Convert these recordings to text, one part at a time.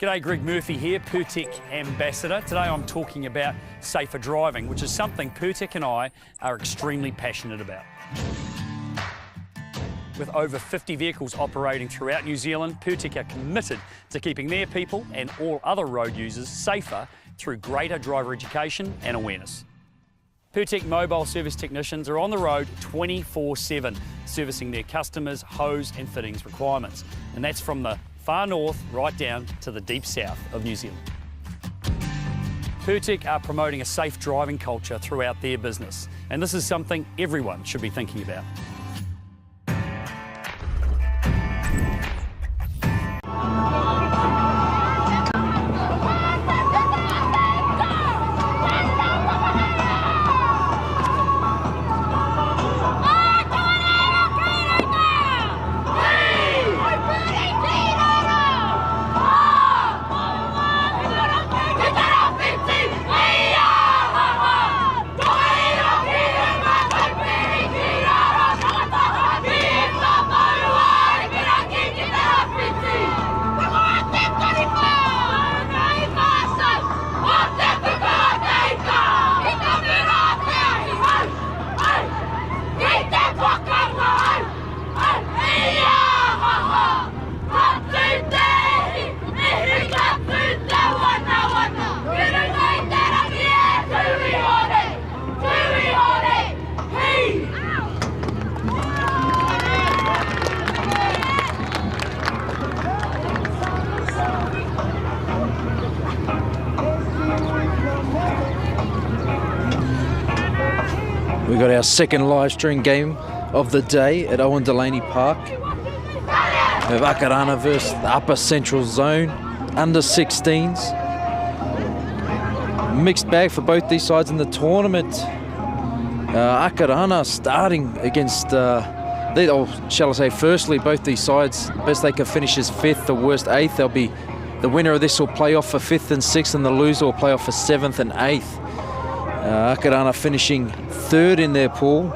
G'day, Greg Murphy here, Pertec Ambassador. Today I'm talking about safer driving, which is something Pertec and I are extremely passionate about. With over 50 vehicles operating throughout New Zealand, Pertec are committed to keeping their people and all other road users safer through greater driver education and awareness. Pertec mobile service technicians are on the road 24/7, servicing their customers' hose and fittings requirements. And that's from the far north right down to the deep south of New Zealand. Pertec are promoting a safe driving culture throughout their business, and this is something everyone should be thinking about. We got our second live stream game of the day at Owen Delany Park. We have Akarana versus the Upper Central Zone, under 16s. Mixed bag for both these sides in the tournament. Akarana starting against, shall I say, firstly, both these sides, best they can finish is 5th, the worst 8th. They'll be, the winner of this will play off for 5th and 6th, and the loser will play off for 7th and 8th. Akarana finishing 3rd in their pool.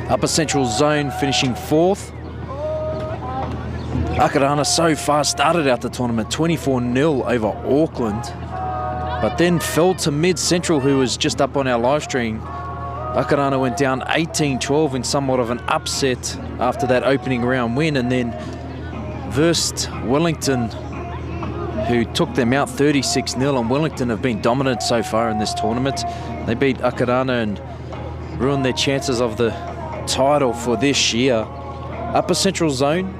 Upper Central Zone finishing 4th. Akarana so far started out the tournament 24-0 over Auckland, but then fell to Mid Central, who was just up on our live stream. Akarana went down 18-12 in somewhat of an upset after that opening round win, and then versed Wellington, who took them out 36-0, and Wellington have been dominant so far in this tournament. They beat Akarana and ruined their chances of the title for this year. Upper Central Zone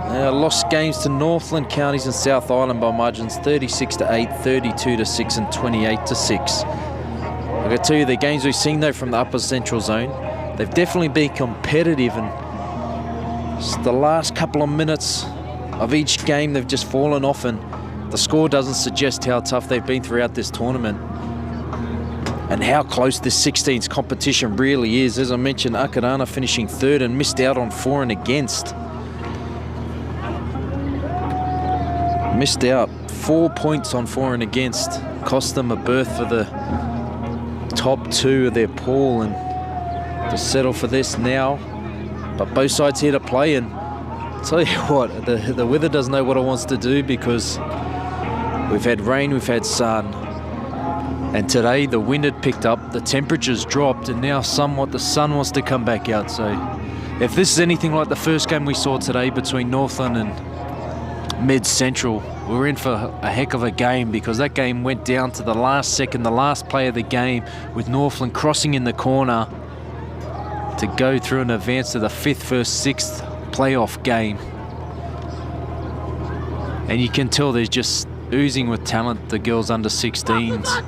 lost games to Northland counties and South Island by margins 36-8, 32-6 and 28-6. I can tell you the games we've seen though from the Upper Central Zone, they've definitely been competitive, and just the last couple of minutes of each game they've just fallen off, and the score doesn't suggest how tough they've been throughout this tournament and how close this 16s competition really is. As I mentioned, Akarana finishing 3rd and missed out on for and against. Missed out 4 points on for and against. Cost them a berth for the top 2 of their pool, and to settle for this now. But both sides here to play, and I'll tell you what, the weather doesn't know what it wants to do, because we've had rain, we've had sun, and today the wind had picked up, the temperatures dropped, and now somewhat the sun wants to come back out. So if this is anything like the first game we saw today between Northland and Mid Central, we're in for a heck of a game, because that game went down to the last second, the last play of the game, with Northland crossing in the corner to go through and advance to the 5th, 1st, 6th playoff game. And you can tell there's just oozing with talent, the girls under 16s.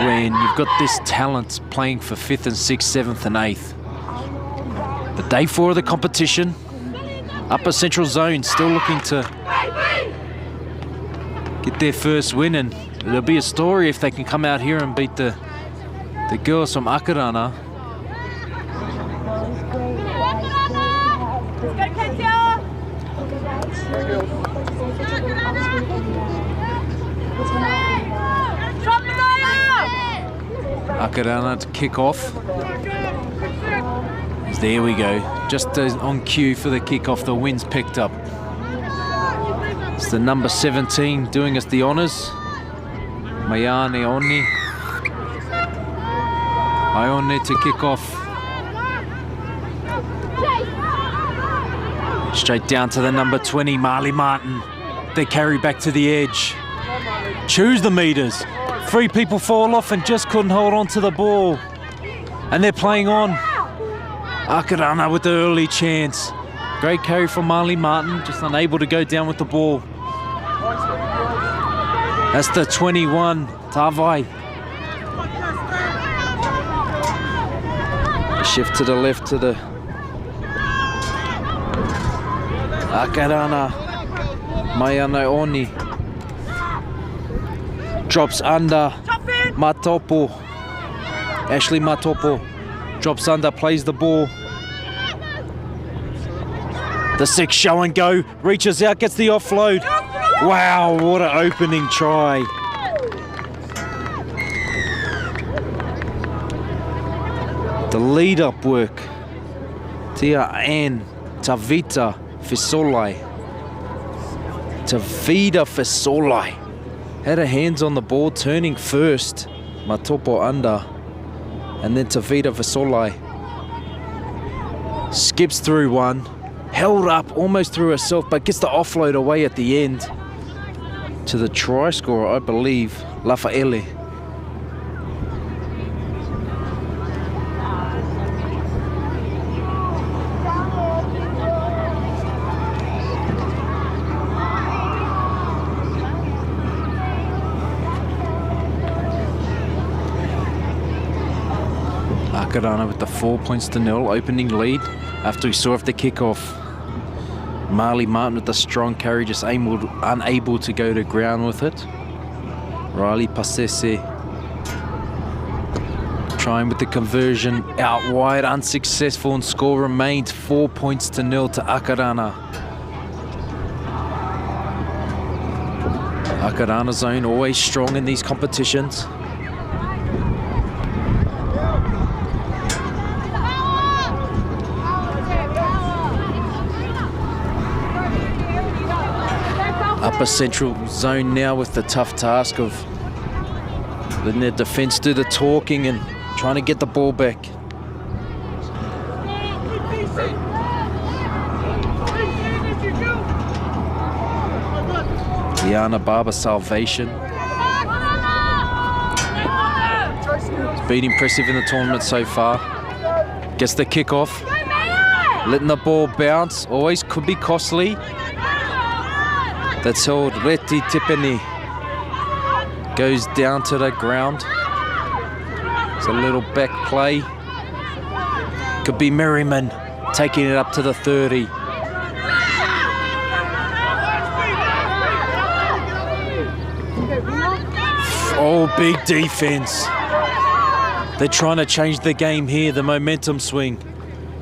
When you've got this talent playing for 5th and 6th, 7th and 8th. The day 4 of the competition, Upper Central Zone still looking to get their first win, and it'll be a story if they can come out here and beat the girls from Akarana. Akarana to kick off. There we go. Just on cue for the kickoff, the wind's picked up. It's the number 17 doing us the honours. Mayane Oni. Ione to kick off. Straight down to the number 20, Marley Martin. They carry back to the edge. Choose the meters. 3 people fall off and just couldn't hold on to the ball. And they're playing on. Akarana with the early chance. Great carry from Marley Martin, just unable to go down with the ball. That's the 21, Tavai. Shift to the left to the Akarana. Mayane Oni. Drops under. Taupo. Ashley Taupo. Drops under, plays the ball. The 6 show and go. Reaches out, gets the offload. Wow, what an opening try. The lead-up work. Tia Ann Tavita Fisolai. Tavita Fisolai. Had her hands on the ball, turning first. Taupo under. And then Tavita Fisolai. Skips through one. Held up, almost through herself, but gets the offload away at the end. To the try scorer, I believe, Lafaele. Akarana with the 4-0 opening lead after we saw off the kickoff. Marley Martin with the strong carry, just unable to go to ground with it. Riley Pasese trying with the conversion out wide, unsuccessful, and score remains 4-0 to Akarana. Akarana zone always strong in these competitions. Upper Central zone now with the tough task of letting their defence do the talking and trying to get the ball back. Liana Barber Salvation. It's been impressive in the tournament so far. Gets the kickoff. Letting the ball bounce. Always could be costly. That's held. Reti Tipeni goes down to the ground. It's a little back play. Could be Merriman taking it up to the 30. Oh, big defense. They're trying to change the game here, the momentum swing.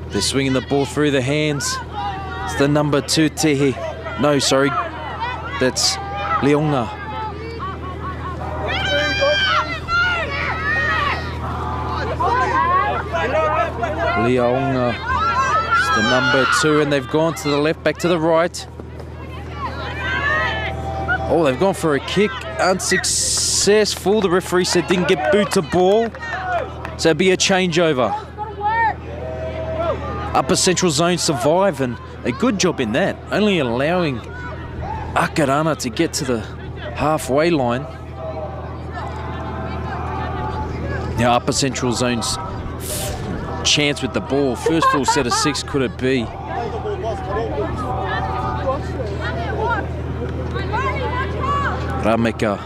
They're swinging the ball through the hands. It's the number 2, Tehe. No, sorry. That's Leonga. Leonga. It's the number 2, and they've gone to the left, back to the right. Oh, they've gone for a kick. Unsuccessful. The referee said didn't get boot to ball. So it'll be a changeover. Upper Central Zone survive, and a good job in that. Only allowing Akarana to get to the halfway line. Now Upper Central Zone's chance with the ball. First full set of 6, could it be? Rameka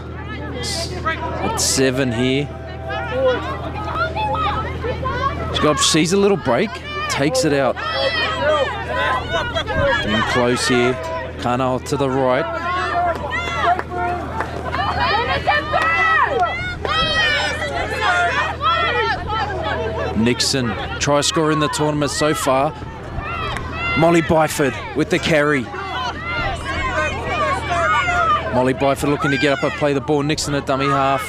at 7 here. Sees a little break, takes it out. Getting close here. Kanao to the right. Nixon, try scorer in the tournament so far. Molly Byford with the carry. Molly Byford looking to get up and play the ball. Nixon at dummy half.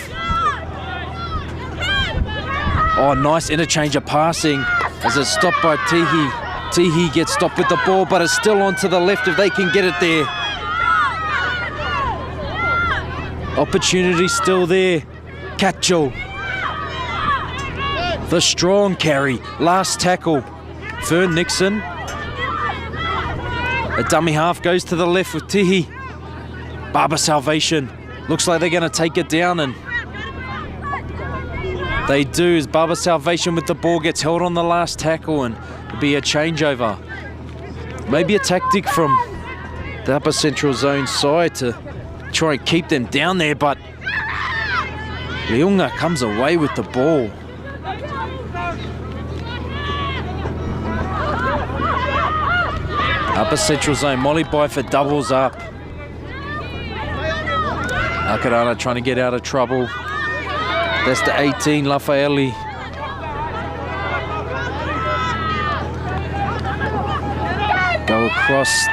Oh, nice interchange of passing as it's stopped by Tihi. Tihi gets stopped with the ball, but it's still on to the left if they can get it there. Opportunity still there. Kacho. The strong carry. Last tackle. Fern Nixon. A dummy half goes to the left with Tihi. Barber Salvation. Looks like they're going to take it down, and they do, as Barber Salvation with the ball gets held on the last tackle, and it'll be a changeover. Maybe a tactic from the upper central zone side to try and keep them down there, but Leunga comes away with the ball. Upper central zone, Molly Byford doubles up. Akarana trying to get out of trouble. That's the 18, Lafaeli. Go across,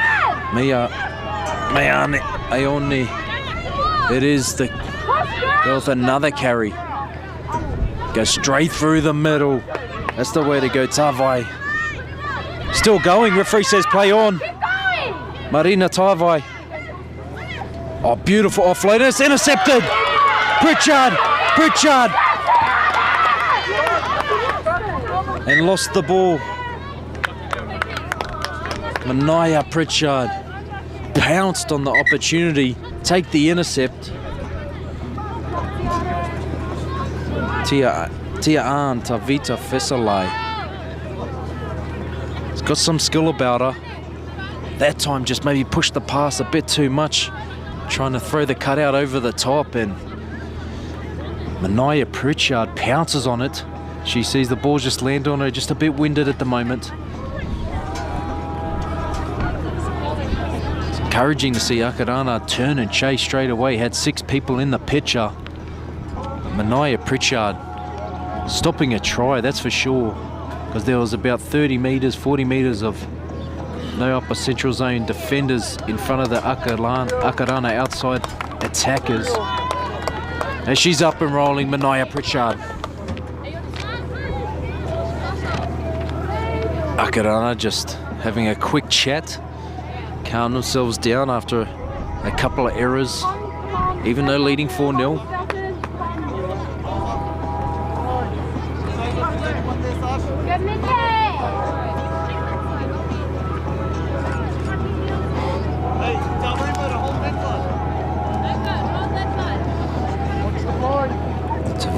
Mayane Ione. It is the girl with another carry. Go straight through the middle. That's the way to go, Tavai. Still going, referee says play on. Marina Tavai. Oh, beautiful offload. It's intercepted. Pritchard. And lost the ball. Manaya Pritchard pounced on the opportunity. Take the intercept. Tia Ann Tavita Fesalai. She's got some skill about her. That time just maybe pushed the pass a bit too much. Trying to throw the cutout over the top, and Manaya Pritchard pounces on it. She sees the ball just land on her, just a bit winded at the moment. It's encouraging to see Akarana turn and chase straight away. Had 6 people in the picture. Manaya Pritchard stopping a try, that's for sure, because there was about 30 metres, 40 metres of no upper central zone defenders in front of the Akarana outside attackers. As she's up and rolling, Manaya Pritchard. Akarana just having a quick chat, calm themselves down after a couple of errors, even though leading 4-0.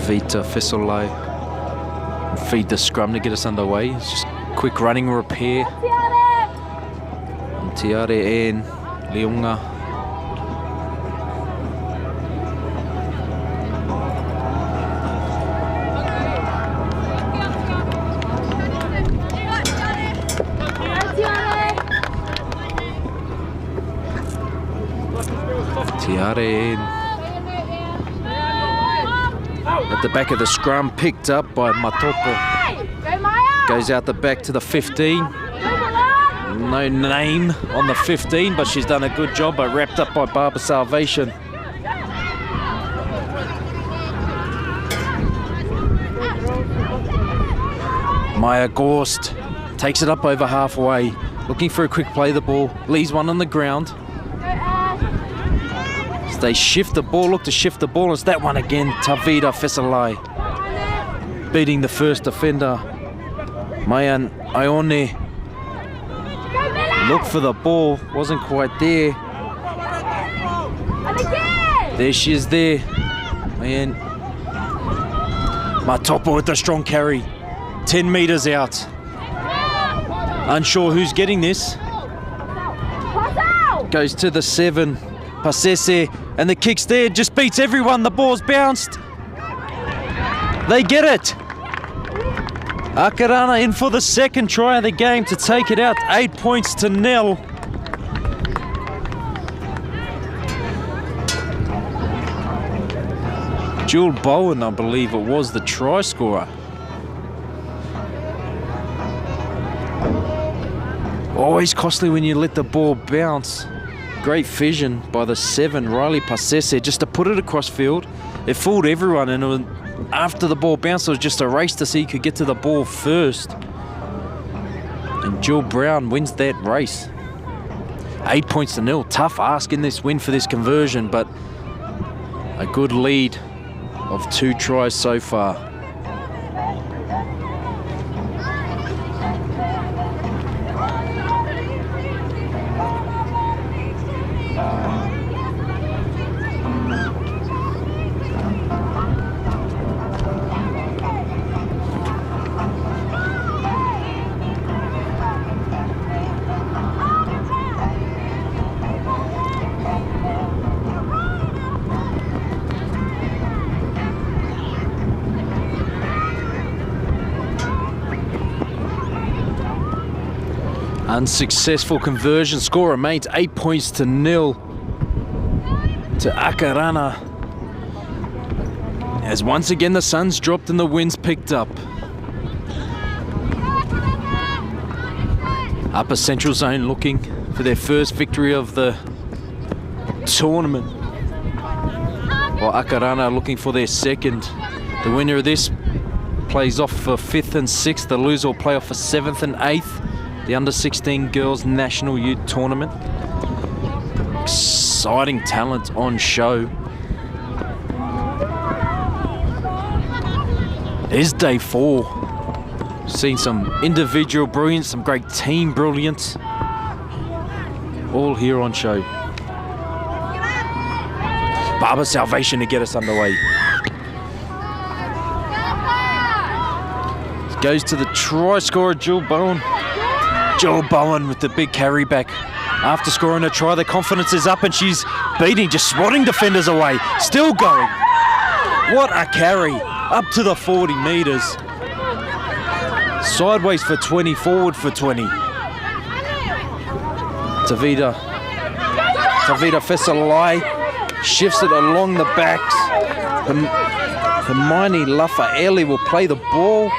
Vita Fesolai feed the scrum to get us underway. It's just quick running repair. Tiare and Leunga. Tiare at the back of the scrum, picked up by Matopo. Goes out the back to the 15. No name on the 15, but she's done a good job, but wrapped up by Barber Salvation. Maya Gorst takes it up over halfway, looking for a quick play the ball, leaves one on the ground. They shift the ball, look to shift the ball. It's that one again, Tavita Fesalai. Beating the first defender. Mayan Ione. Look for the ball, wasn't quite there. There she is there. Mayan. Matopo with the strong carry. 10 metres out. Unsure who's getting this. Goes to the 7. Pasese, and the kick's there, just beats everyone. The ball's bounced. They get it. Akarana in for the second try of the game to take it out, 8 points to 0. Jewel Bowen, I believe it was, the try scorer. Always costly when you let the ball bounce. Great vision by the 7, Riley Pasese, just to put it across field. It fooled everyone, and it was, after the ball bounced, it was just a race to see who could get to the ball first. And Jill Brown wins that race. 8 points to 0. Tough ask in this win for this conversion, but A good lead of 2 tries so far. Unsuccessful conversion. Score remains 8 points to 0 to Akarana. As once again the sun's dropped and the wind's picked up. Upper Central Zone looking for their first victory of the tournament, while Akarana looking for their second. The winner of this plays off for 5th and 6th. The loser will play off for 7th and 8th. The Under-16 Girls National Youth Tournament. Exciting talent on show. It's day 4. Seen some individual brilliance, some great team brilliance. All here on show. Barber Salvation to get us underway. Goes to the try scorer, Jill Bowen. Jill Bowen with the big carry back. After scoring a try, the confidence is up and she's beating, just swatting defenders away. Still going. What a carry. Up to the 40 metres. Sideways for 20, forward for 20. Tavita Fesalai shifts it along the backs. Hermione Lafaeli will play the ball.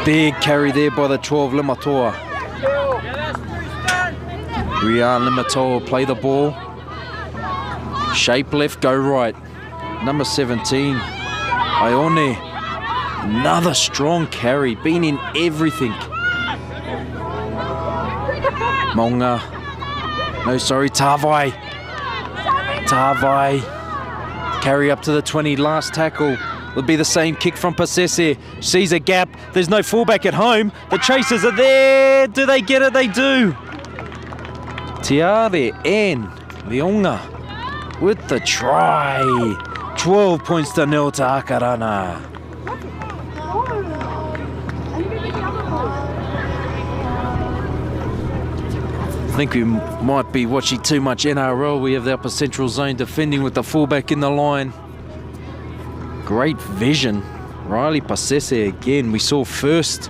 Big carry there by the 12, Limatoa. Rian Limatoa will play the ball. Shape left, go right. Number 17, Ione. Another strong carry, been in everything. Monga. No, sorry, Tavai. Carry up to the 20, last tackle. Will be the same kick from Pasese. Sees a gap. There's no fullback at home. The chasers are there. Do they get it? They do. Tiare N. Leonga with the try. 12 points to 0 to Akarana. I think we might be watching too much NRL. We have the Upper Central Zone defending with the fullback in the line. Great vision. Riley Pasese again. We saw first,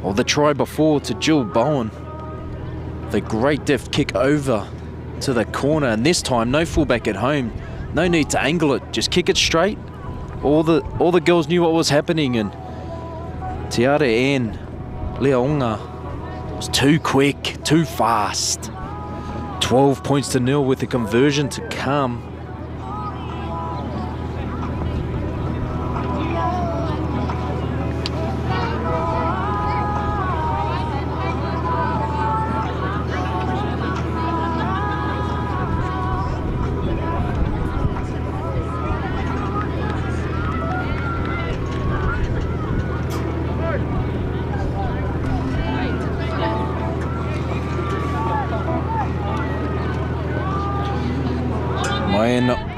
or the try before, to Jill Bowen. The great deft kick over to the corner, and this time no fullback at home. No need to angle it. Just kick it straight. All the girls knew what was happening, and Tiare N. Leonga was too quick, too fast. 12 points to 0 with the conversion to come.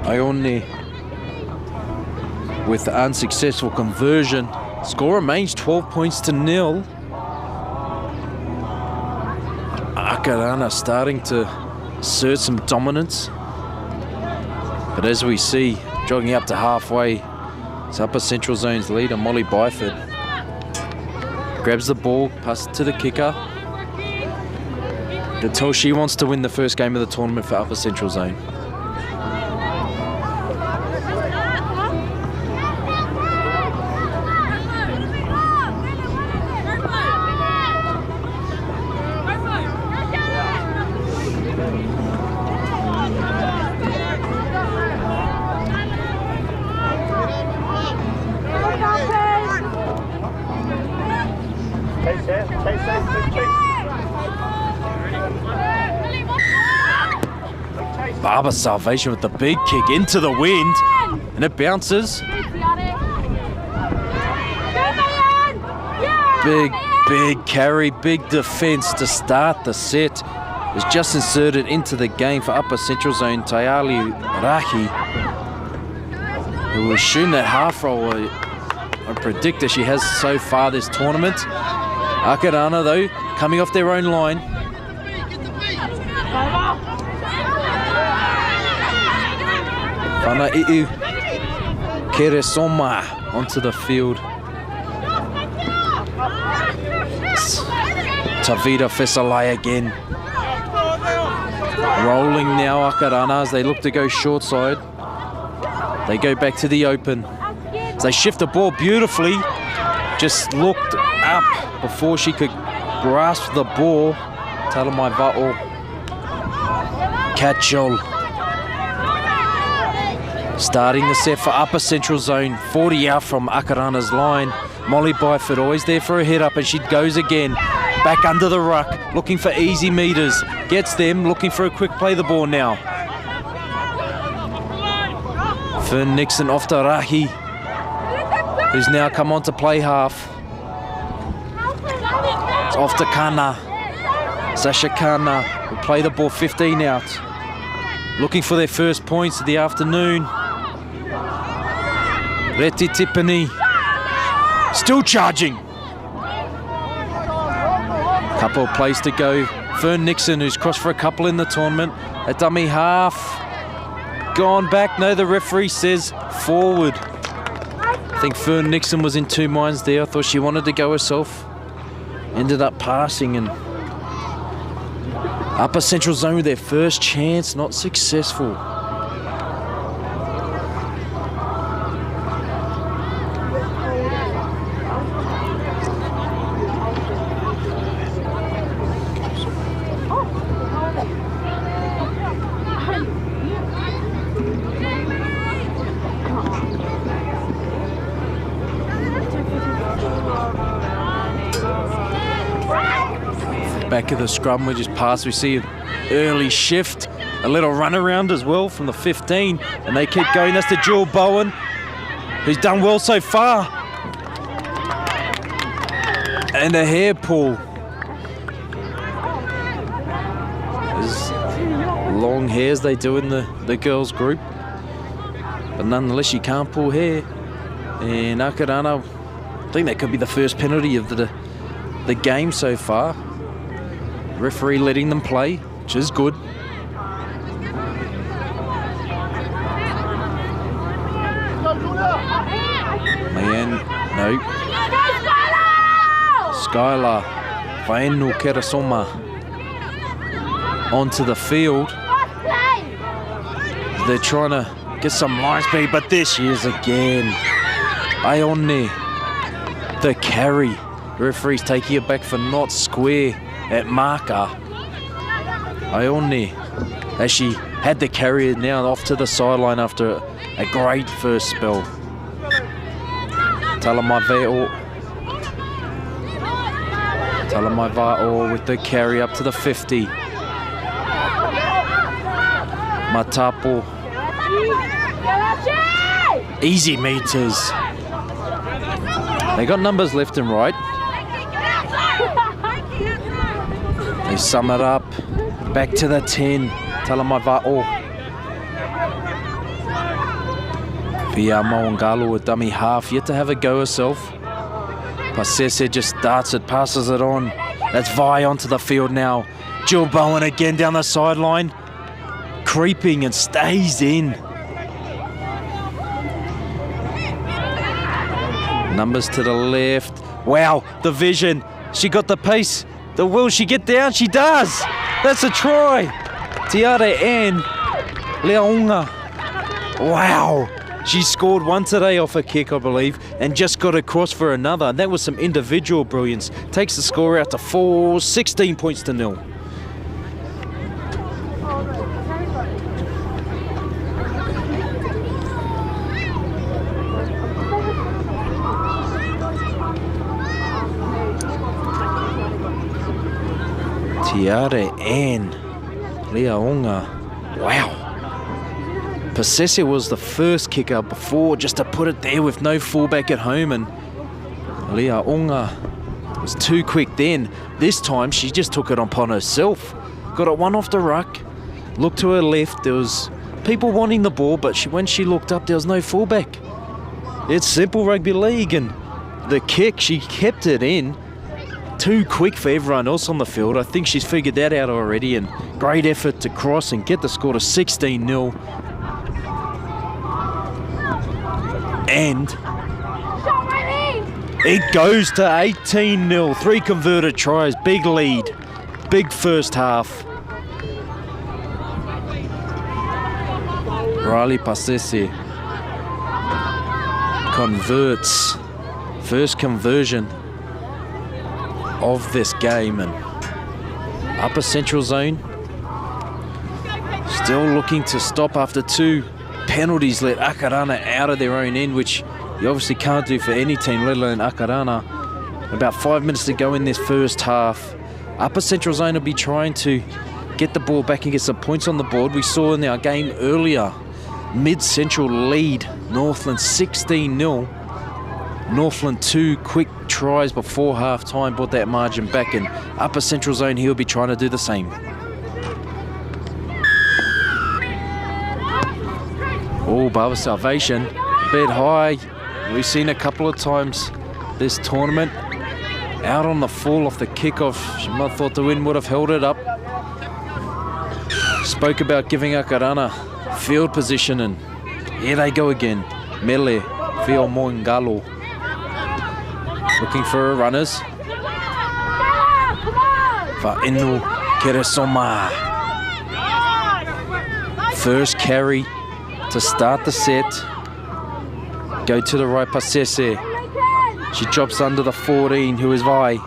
Ione with the unsuccessful conversion. Score remains 12 points to 0. Akarana starting to assert some dominance. But as we see, jogging up to halfway, it's Upper Central Zone's leader, Molly Byford. Grabs the ball, passes to the kicker. Can tell she wants to win the first game of the tournament for Upper Central Zone. Barber Salvation with the big kick into the wind, and it bounces. Big carry, big defence to start the set. Was just inserted into the game for Upper Central Zone, Tayali Rahi, who was shooting that half roll. A predictor she has so far this tournament. Akarana, though, coming off their own line. Whanaiu Keresoma onto the field. Tavita Fesalai again. Rolling now, Akarana, as they look to go short side. They go back to the open. As they shift the ball beautifully. Just looked up before she could grasp the ball. Talamai Va'o. Catchall. Starting the set for Upper Central Zone. 40 out from Akarana's line. Molly Byford always there for a hit up, and she goes again. Back under the ruck, looking for easy meters. Gets them, looking for a quick play the ball now. Fern Nixon off to Rahi, who's now come on to play half. It's off to Kana. Sasha Kana will play the ball 15 out. Looking for their first points of the afternoon. Reti Tipani still charging. Couple of plays to go. Fern Nixon, who's crossed for a couple in the tournament. A dummy half. Gone back. No, the referee says forward. I think Fern Nixon was in two minds there. I thought she wanted to go herself. Ended up passing, and Upper Central Zone with their first chance, not successful. Back of the scrum, we just passed. We see an early shift, a little run around as well from the 15, and they keep going. That's to Jewel Bowen, who's done well so far. And a hair pull. There's long hairs they do in the girls group, but nonetheless you can't pull hair. And Akarana, I think that could be the first penalty of the game so far. Referee letting them play, which is good. Mayan, no. Skylar Faenu Keresoma onto the field. They're trying to get some line speed, but there she is again. Ione, the carry. Referee's taking it back for not square at marker. Ione, as she had the carrier now off to the sideline after a great first spell. Talamaiva'o with the carry up to the 50. Matapo. Easy meters. They got numbers left and right. They sum it up. Back to the 10. Talamaiva'o. Pia Moangalo with dummy half. Yet to have a go herself. Pasese just starts it, passes it on. That's Vi onto the field now. Jill Bowen again down the sideline. Creeping and stays in. Numbers to the left. Wow, the vision. She got the pace. Will she get down? She does. That's a try. Tiare Ann Leaunga. Wow. She scored one today off a kick, I believe, and just got across for another. And that was some individual brilliance. Takes the score out to 16 points to 0. Tiare Ann Leaunga. Wow. Pasese was the first kicker before, just to put it there with no fullback at home, and Leaonga was too quick then. This time she just took it upon herself. Got it one off the ruck, looked to her left, there was people wanting the ball, but when she looked up there was no fullback. It's simple rugby league, and the kick, she kept it in. Too quick for everyone else on the field. I think she's figured that out already, and great effort to cross and get the score to 16-0. And it goes to 18-0. 3 converted tries, big lead, big first half. Riley Pasese converts, first conversion of this game, and upper central zone still looking to stop after 2 penalties let Akarana out of their own end, which you obviously can't do for any team, let alone Akarana. About 5 minutes to go in this first half. Upper central zone will be trying to get the ball back and get some points on the board. We saw in our game earlier, mid-central lead Northland 16-0. Northland 2 quick tries before half-time brought that margin back, and upper central zone he'll be trying to do the same. Oh, Barber Salvation, a bit high. We've seen a couple of times this tournament. Out on the fall off the kickoff. She might have thought the wind would have held it up. Spoke about giving Akarana field position, and here they go again. Mele, Fio Moingalo. Looking for her runners. Fa'inu Keresoma. First carry to start the set. Go to the right, Pasese. She drops under the 14, who is Vai.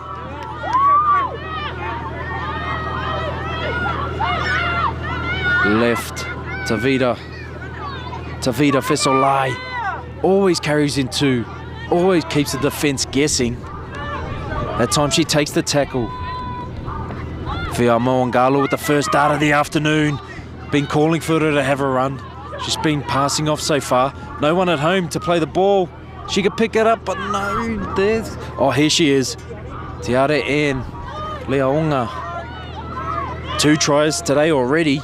Left, Tavita Fesolai. Always carries in 2. Always keeps the defence guessing. That time she takes the tackle. Fia Moangalo with the first start of the afternoon. Been calling for her to have a run. She's been passing off so far. No one at home to play the ball. She could pick it up, but no, there's... Oh, here she is. Tiare Ann Leaonga. 2 tries today already.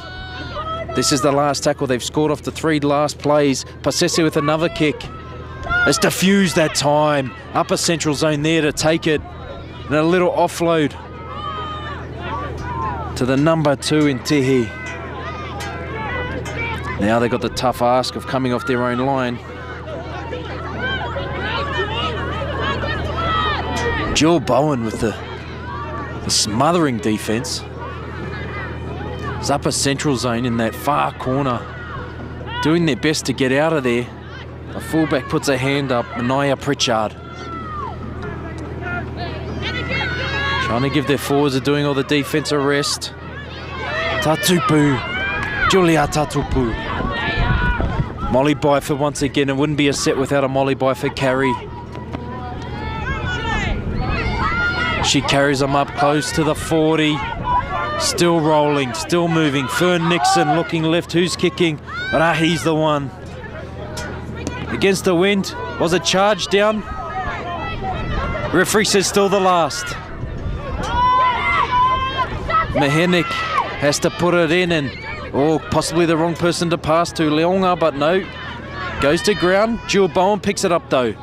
This is the last tackle. They've scored off the 3 last plays. Pasese with another kick. It's diffused that time. Upper central zone there to take it. And a little offload to the number 2 in Tihi. Now they've got the tough ask of coming off their own line. Jill Bowen with the smothering defence. It's upper central zone in that far corner, doing their best to get out of there. The fullback puts a hand up, Manaya Pritchard. Trying to give their forwards are doing all the defence a rest. Tatupu, Julia Tatupu. Molly Byford once again. It wouldn't be a set without a Molly Byford carry. She carries them up close to the 40. Still rolling, still moving. Fern Nixon looking left. Who's kicking? Rahi's the one. Against the wind. Was it charged down? Referee says still the last. Mehenik has to put it in, and possibly the wrong person to pass to. Leonga, but no. Goes to ground. Jill Bowen picks it up though.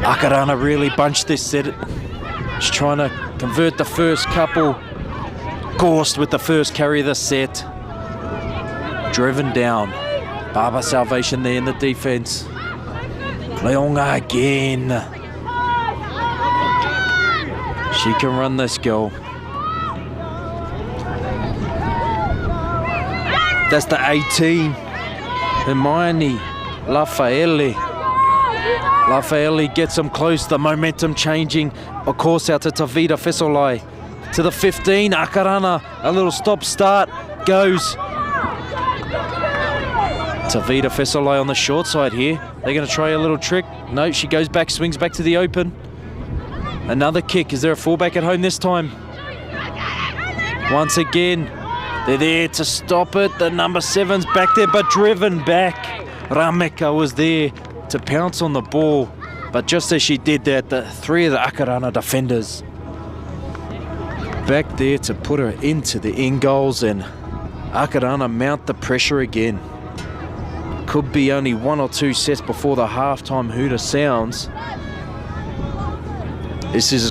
Akarana really bunched this set. She's trying to convert the first couple. Gorst with the first carry of the set. Driven down. Barber Salvation there in the defence. Leonga again. She can run this girl. That's the 18. Hermione Lafayette. Lafayette gets them close, the momentum changing. Of course, out to Tavita Fesolai. To the 15, Akarana, a little stop-start, goes. Tavita Fesolai on the short side here. They're going to try a little trick. No, she goes back, swings back to the open. Another kick. Is there a fullback at home this time? Once again, They're there to stop it. The number 7's back there, but driven back. Rameka was there to pounce on the ball. But just as she did that, the 3 of the Akarana defenders back there to put her into the end goals, and Akarana mount the pressure again. Could be only 1 or 2 sets before the halftime hooter sounds. This is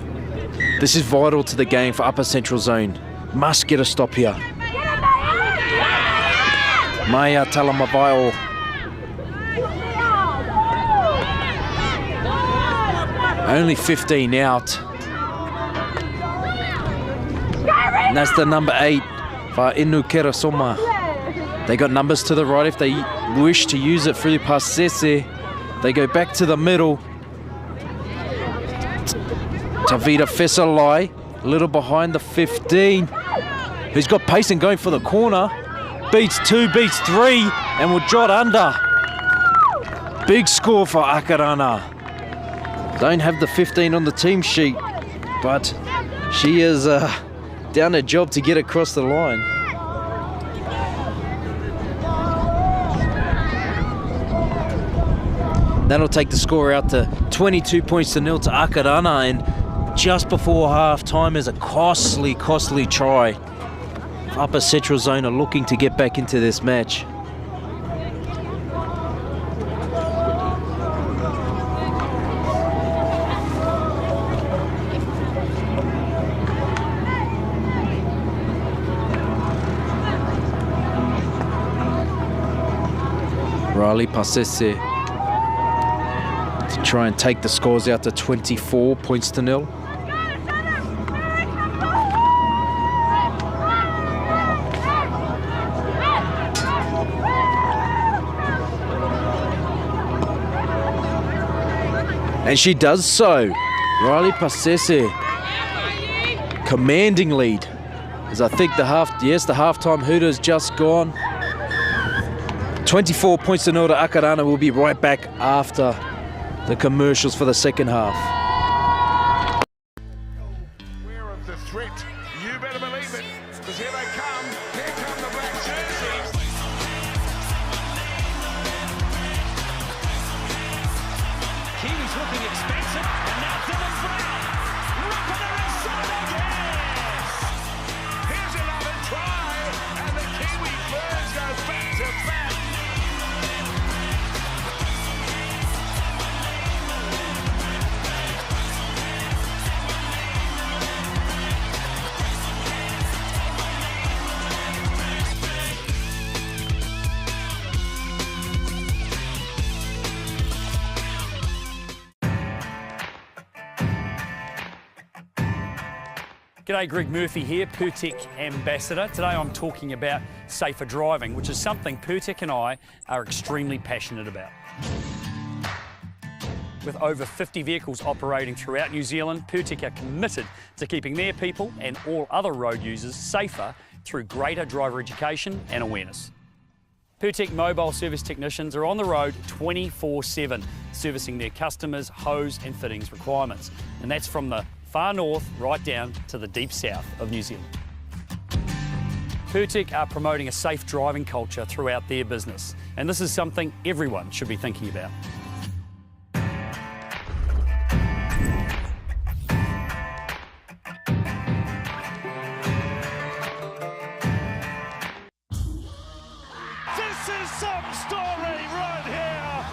vital to the game for Upper Central Zone. Must get a stop here. Maya Talamavaio. Only 15 out. And that's the number 8 for Inu Kerasoma. They got numbers to the right if they wish to use it through Pasese. They go back to the middle. Tavita Fesalai, a little behind the 15. Who's got pace and going for the corner. Beats 2, beats 3, and will jot under. Big score for Akarana. Don't have the 15 on the team sheet, but she has done a job to get across the line. That'll take the score out to 22 points to 0 to Akarana, and just before half time is a costly try. Upper Central Zone are looking to get back into this match. Riley Pasese to try and take the scores out to 24 points to 0. And she does so. Riley Pasese, commanding lead. As I think the halftime hooter's just gone. 24 points to 0 to Akarana. Will be right back after the commercials for the second half. Aware of the threat, you better believe it, because here they come. Here come the black jerseys. Kiwi's looking expensive, and now Dylan Brown. Rock on the wrist side, yes! Here's another try, and the Kiwi Birds go back to back. G'day, Greg Murphy here, Pertec Ambassador. Today I'm talking about safer driving, which is something Pertec and I are extremely passionate about. With over 50 vehicles operating throughout New Zealand, Pertec are committed to keeping their people and all other road users safer through greater driver education and awareness. Pertec mobile service technicians are on the road 24/7, servicing their customers' hose and fittings requirements. And that's from the far north right down to the deep south of New Zealand. Pertec are promoting a safe driving culture throughout their business, and this is something everyone should be thinking about. This is some story right here!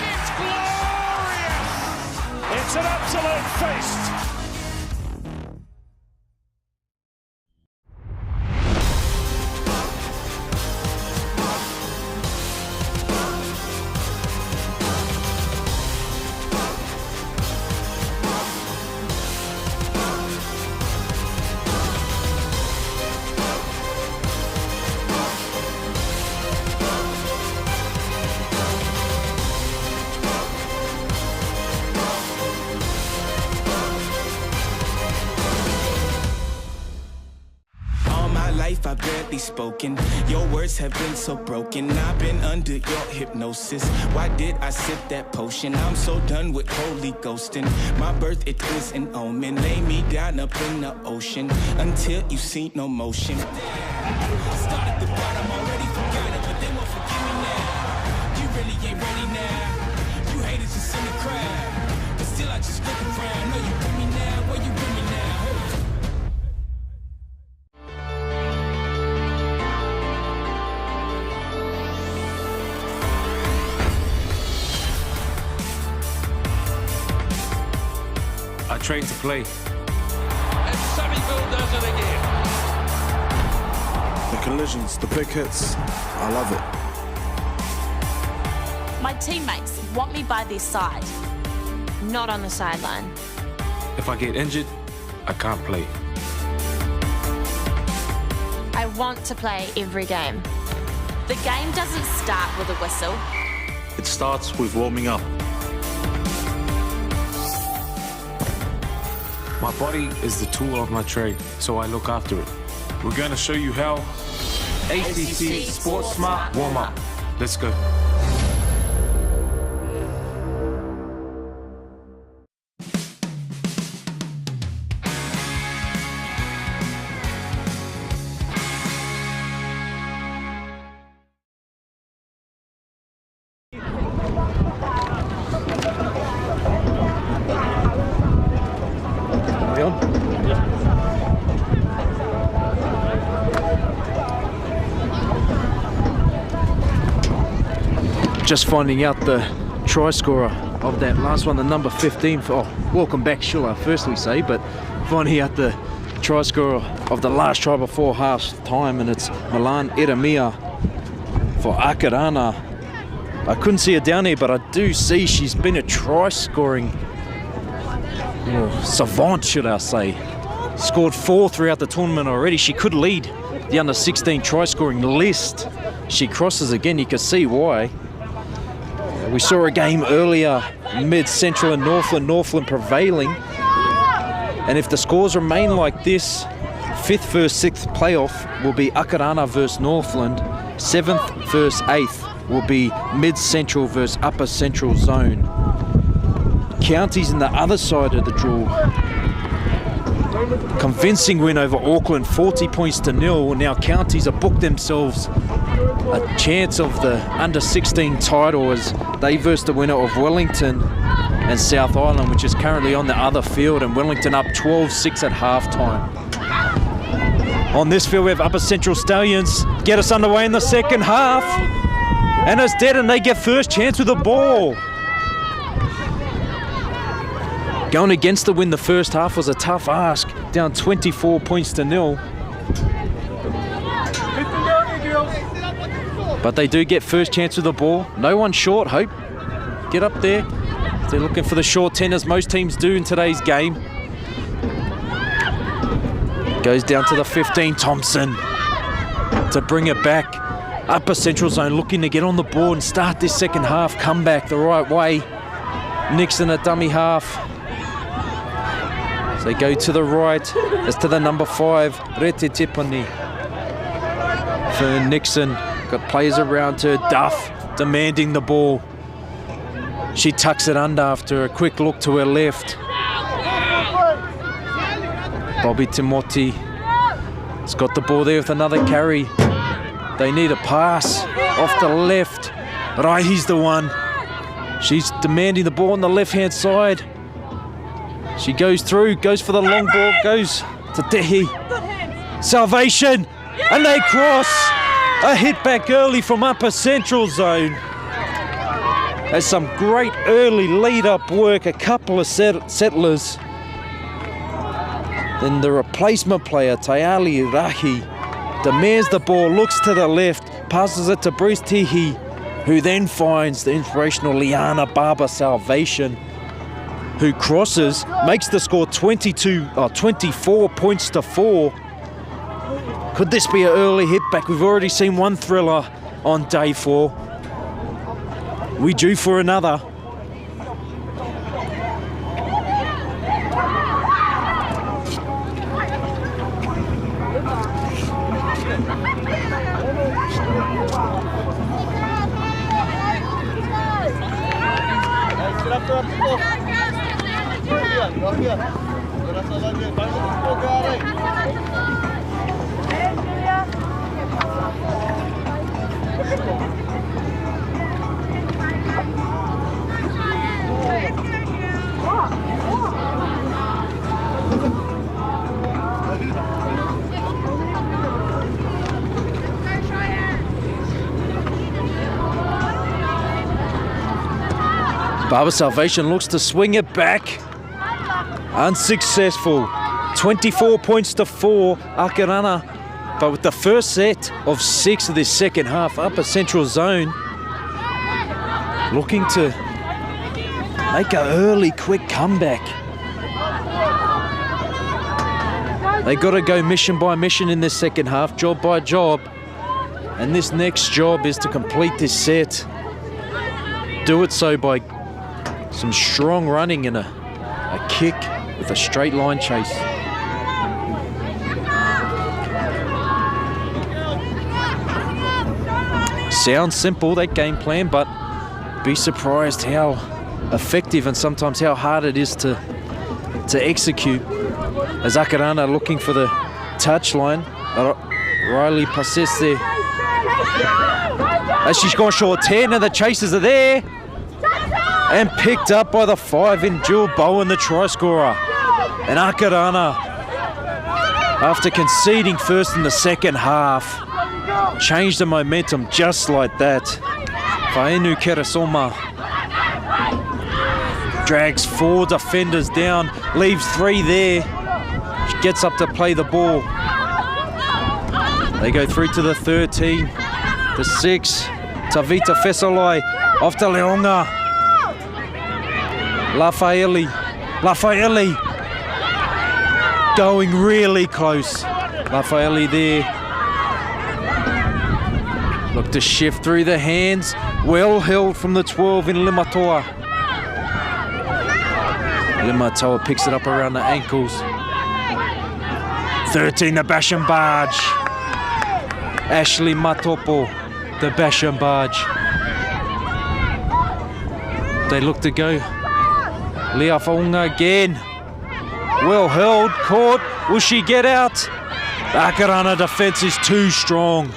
It's glorious! It's an absolute feast! already spoken. Your words have been so broken. I've been under your hypnosis. Why did I sip that potion? I'm so done with holy ghosting. My birth, it is an omen. Lay me down up in the ocean until you see no motion. Start at the bottom, already forgot it, but they won't forgive me now. You really ain't ready now. You haters just in the crowd, but still I just look around. Know you with me now, where you with me now? I train to play. And Sunnyville does it again. The collisions, the big hits, I love it. My teammates want me by their side, not on the sideline. If I get injured, I can't play. I want to play every game. The game doesn't start with a whistle. It starts with warming up. My body is the tool of my trade, so I look after it. We're going to show you how. ACC Sports Smart Warm Up. Let's go. Just finding out the try scorer of that last one, the number 15. Welcome back, shall I firstly say, but finding out the try scorer of the last try before half time, and it's Milan Eremia for Akarana. I couldn't see her down here, but I do see she's been a try scoring savant, should I say. Scored 4 throughout the tournament already. She could lead the under 16 try scoring list. She crosses again, you can see why. We saw a game earlier, Mid-Central and Northland prevailing. And if the scores remain like this, 5th versus 6th playoff will be Akarana versus Northland. 7th versus 8th will be Mid-Central versus Upper Central Zone. Counties in the other side of the draw. Convincing win over Auckland, 40 points to 0. Now Counties have booked themselves a chance of the under 16 title as they verse the winner of Wellington and South Island, which is currently on the other field, and Wellington up 12-6 at halftime. On this field we have Upper Central Stallions get us underway in the second half, and it's dead and they get first chance with the ball. Going against the win the first half was a tough ask, down 24 points to 0. But they do get first chance with the ball. No one short, Hope. Get up there. They're looking for the short 10 as most teams do in today's game. Goes down to the 15, Thompson, to bring it back. Upper Central Zone looking to get on the board and start this second half. Come back the right way. Nixon a dummy half. So they go to the right. It's to the number 5, Rete Tipani. For Nixon. Got players around her. Duff demanding the ball. She tucks it under after a quick look to her left. Bobby Timoti has got the ball there with another carry. They need a pass off the left. Raihi's the one. She's demanding the ball on the left-hand side. She goes through, goes for the long ball, goes to Tehi. Salvation, and they cross. A hit back early from Upper Central Zone. There's some great early lead-up work, a couple of settlers. Then the replacement player, Tayali Rahi, demands the ball, looks to the left, passes it to Bruce Tihi, who then finds the inspirational Liana Barber Salvation, who crosses, makes the score 24 points to 4. Could this be an early hit back? We've already seen one thriller on day 4. We due for another. Barber Salvation looks to swing it back. Unsuccessful. 24 points to 4, Akarana. But with the first set of 6 of this second half, Upper Central Zone looking to make an early, quick comeback. They got to go mission by mission in this second half, job by job. And this next job is to complete this set. Do it so by some strong running and a kick with a straight line chase. Sounds simple, that game plan, but be surprised how effective and sometimes how hard it is to execute. As Akarana looking for the touchline, Riley passes there. As she's gone short 10 and the chasers are there. And picked up by the 5 in Jewel Bowen, the try scorer. And Akarana, after conceding first in the second half, changed the momentum just like that. Faenu Kerasoma drags 4 defenders down, leaves 3 there. She gets up to play the ball. They go through to the 13, the 6, Tavita Fesolai, off to Leonga. Lafaeli going really close. Lafaeli there. Look to shift through the hands. Well held from the 12 in Limatoa. Limatoa picks it up around the ankles. 13, the bash and barge. Ashley Matopo, the bash and barge. They look to go. Lea Faunga again. Well held, caught. Will she get out? The Akarana defense is too strong.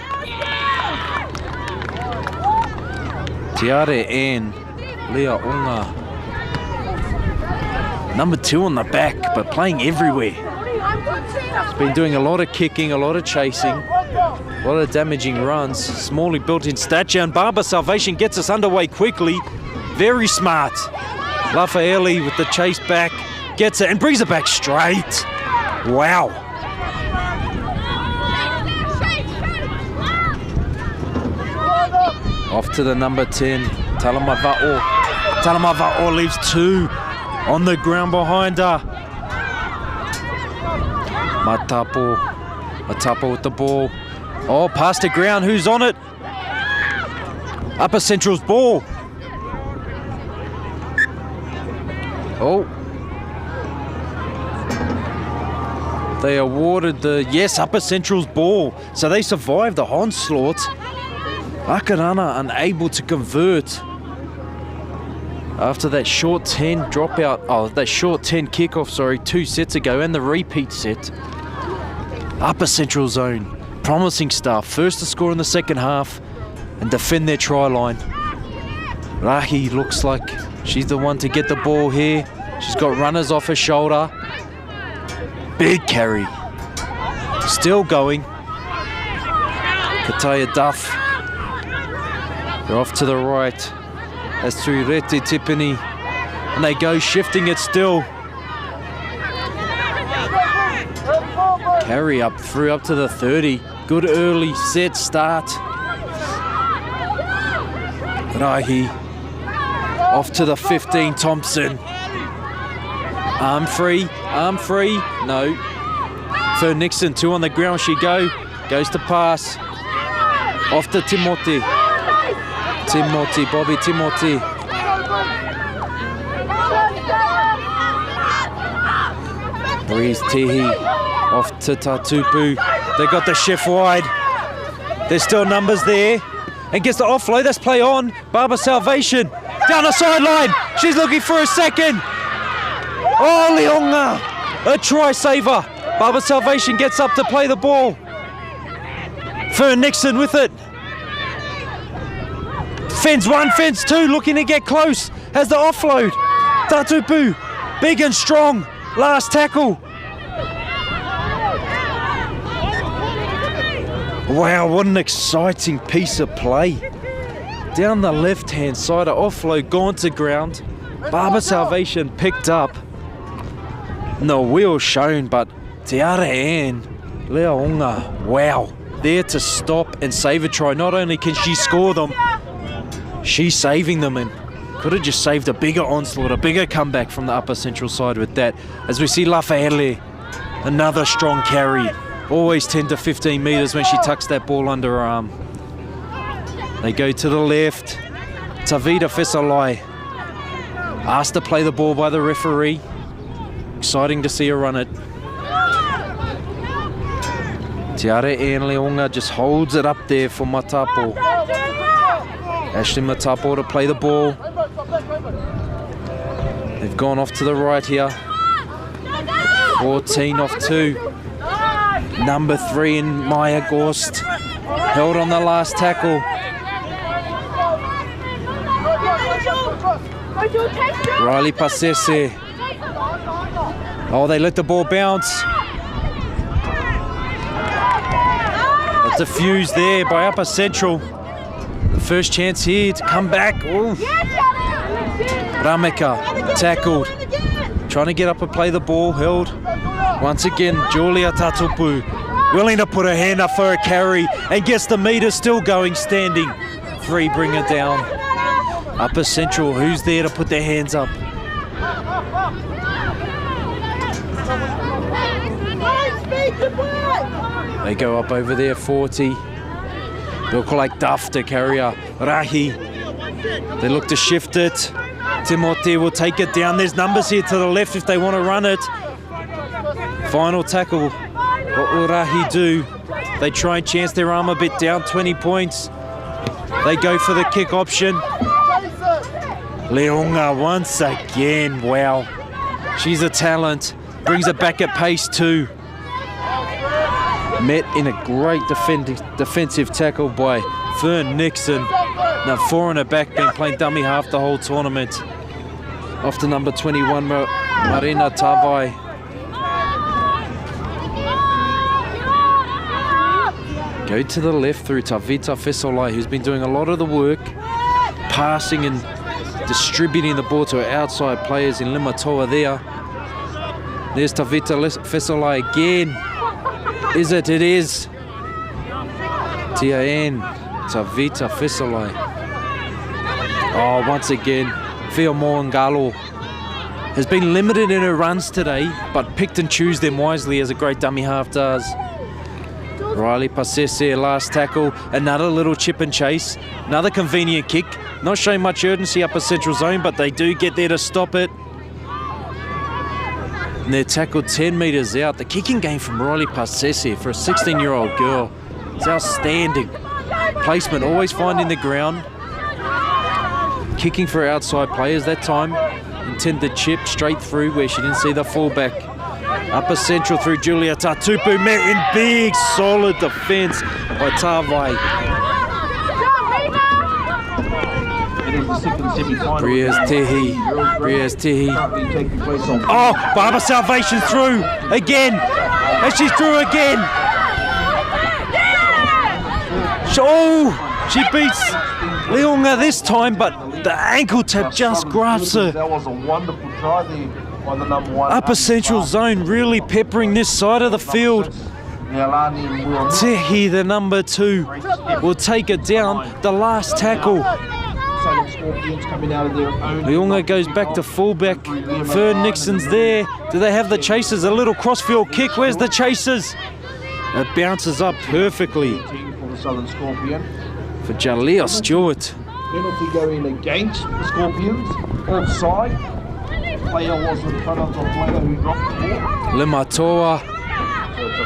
Tiare and Lea Unga. Number 2 on the back, but playing everywhere. She's been doing a lot of kicking, a lot of chasing, a lot of damaging runs. Smallly built in stature, and Barber Salvation gets us underway quickly. Very smart. Lafaeli with the chase back, gets it and brings it back straight. Wow. Off to the number 10, Talamava'o. Talamava'o leaves 2 on the ground behind her. Matapo with the ball. Oh, past the ground, who's on it? Upper Central's ball. Oh. They awarded the, yes, Upper Central's ball. So they survived the onslaught. Akarana unable to convert after that short 10 dropout, that short 10 kickoff, 2 sets ago, and the repeat set. Upper Central Zone, promising stuff. First to score in the second half and defend their try line. Rahi looks like she's the one to get the ball here. She's got runners off her shoulder. Big carry. Still going. Kataya Duff. They're off to the right. That's through Rete Tipini. And they go shifting it still. Carry up through up to the 30. Good early set start. Rahi. Off to the 15, Thompson. Arm free. No. For Nixon, 2 on the ground she goes to pass. Off to Timothy. Bobby Timothy. Breeze Tihi. Off to Tatupu. They got the shift wide. There's still numbers there. And gets the offload. That's play on. Barber Salvation. down the sideline. She's looking for a second. Oh, Leonga, a try saver. Barber Salvation gets up to play the ball. Fern Nixon with it. Fence 1, fence 2, looking to get close. Has the offload. Taupo, big and strong. Last tackle. Wow, what an exciting piece of play. Down the left-hand side, an offload gone to ground. Barber Salvation picked up. No wheel shown, but Te Ara Ann, Leonga, wow. There to stop and save a try. Not only can she score them, she's saving them, and could have just saved a bigger onslaught, a bigger comeback from the Upper Central side with that. As we see Lafayette, another strong carry. Always 10 to 15 metres when she tucks that ball under her arm. They go to the left. Tavita Fesalai asked to play the ball by the referee. Exciting to see her run it. Te Ara Ann Leonga just holds it up there for Matapo. Ashley Matapo to play the ball. They've gone off to the right here. 14 off 2. Number 3 in Maya Gorst. Held on the last tackle. Riley Pasese. Oh, they let the ball bounce. A defuse there by Upper Central. The first chance here to come back. Ooh. Rameka tackled. Trying to get up and play the ball, held. Once again, Julia Tatupu willing to put her hand up for a carry and gets the meter still going, standing. 3 bring her down. Upper Central, who's there to put their hands up? They go up over there, 40. Look like Duff to carry her. Rahi. They look to shift it. Timote will take it down. There's numbers here to the left if they want to run it. Final tackle. What will Rahi do? They try and chance their arm a bit down, 20 points. They go for the kick option. Leonga once again, wow. She's a talent. Brings it back at pace too. Met in a great defensive tackle by Fern Nixon. Now 4 in her back, been playing dummy half the whole tournament. Off to number 21, Marina Tavai. Go to the left through Tavita Fesolai, who's been doing a lot of the work, passing and distributing the ball to her outside players in Limatoa there. There's Tavita Fesolai again. Is it? It is. T-A-N, Tavita Fesolai. Oh, once again, Fio Moangalo has been limited in her runs today, but picked and choose them wisely as a great dummy half does. Riley Pasese, last tackle, another little chip and chase, another convenient kick. Not showing much urgency Upper Central zone, but they do get there to stop it. And they're tackled 10 metres out. The kicking game from Riley Pasese for a 16-year-old girl is outstanding. Placement, always finding the ground. Kicking for outside players that time. Intended chip straight through where she didn't see the fullback. Upper Central through Julia Tatupu, met in big, solid defence by Tavai. Bria's Tehi. Oh, Barber Salvation through again. And she's through again. Oh, she beats Leonga this time, but the ankle tap just grabs her. That was a wonderful try there by the number 1. Upper Central zone really peppering this side of the field. Tehi, the number 2, will take it down. The last tackle. Leonga goes back to fullback. Fern Nixon's there. Do they have the chasers? A little crossfield kick. Where's the chasers? It bounces up perfectly for Jaleel Stewart. Penalty going against the Scorpions. Offside. Player was in front of the player who dropped the ball. Limatoa.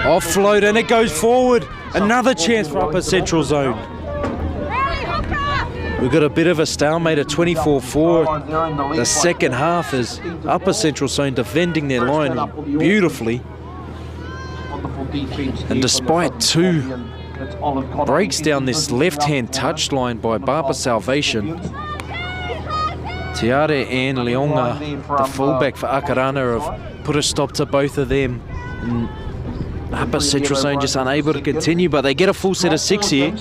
Offload and it goes forward. Another chance for Upper Central zone. We've got a bit of a stalemate at 24-4. The second half is Upper Central Zone defending their line beautifully. And despite 2 breaks down this left-hand touchline by Barber Salvation, Tiare and Leonga, the fullback for Akarana, have put a stop to both of them. And Upper Central Zone just unable to continue, but they get a full set of 6 here.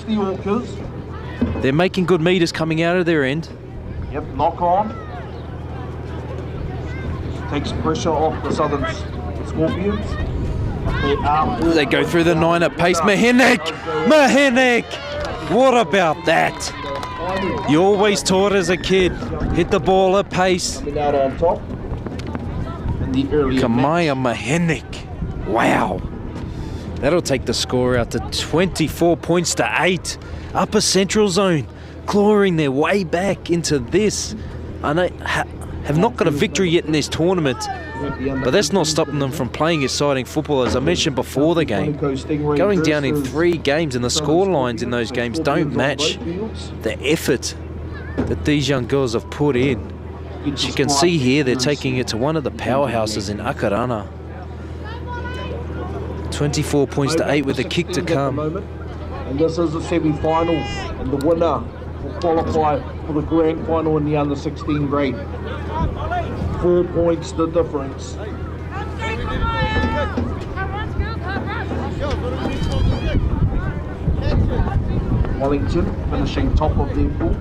They're making good meters coming out of their end. Yep, knock on. Takes pressure off the Southern Scorpions. They go through the 9 at pace. Mahenik! What about that? You always taught as a kid, hit the ball at pace. Coming out on top. Kamaya Mahenik. Wow. That'll take the score out to 24 points to 8. Upper Central Zone clawing their way back into this. I know, have not got a victory yet in this tournament, but that's not stopping them from playing exciting football. As I mentioned before the game, going down in 3 games, and the score lines in those games don't match the effort that these young girls have put in. As you can see here, they're taking it to one of the powerhouses in Akarana. 24 points to 8 with a kick to come. And this is the semi-final, and the winner will qualify for the grand final in the under 16 grade. 4 points the difference. Wellington finishing top of their pool.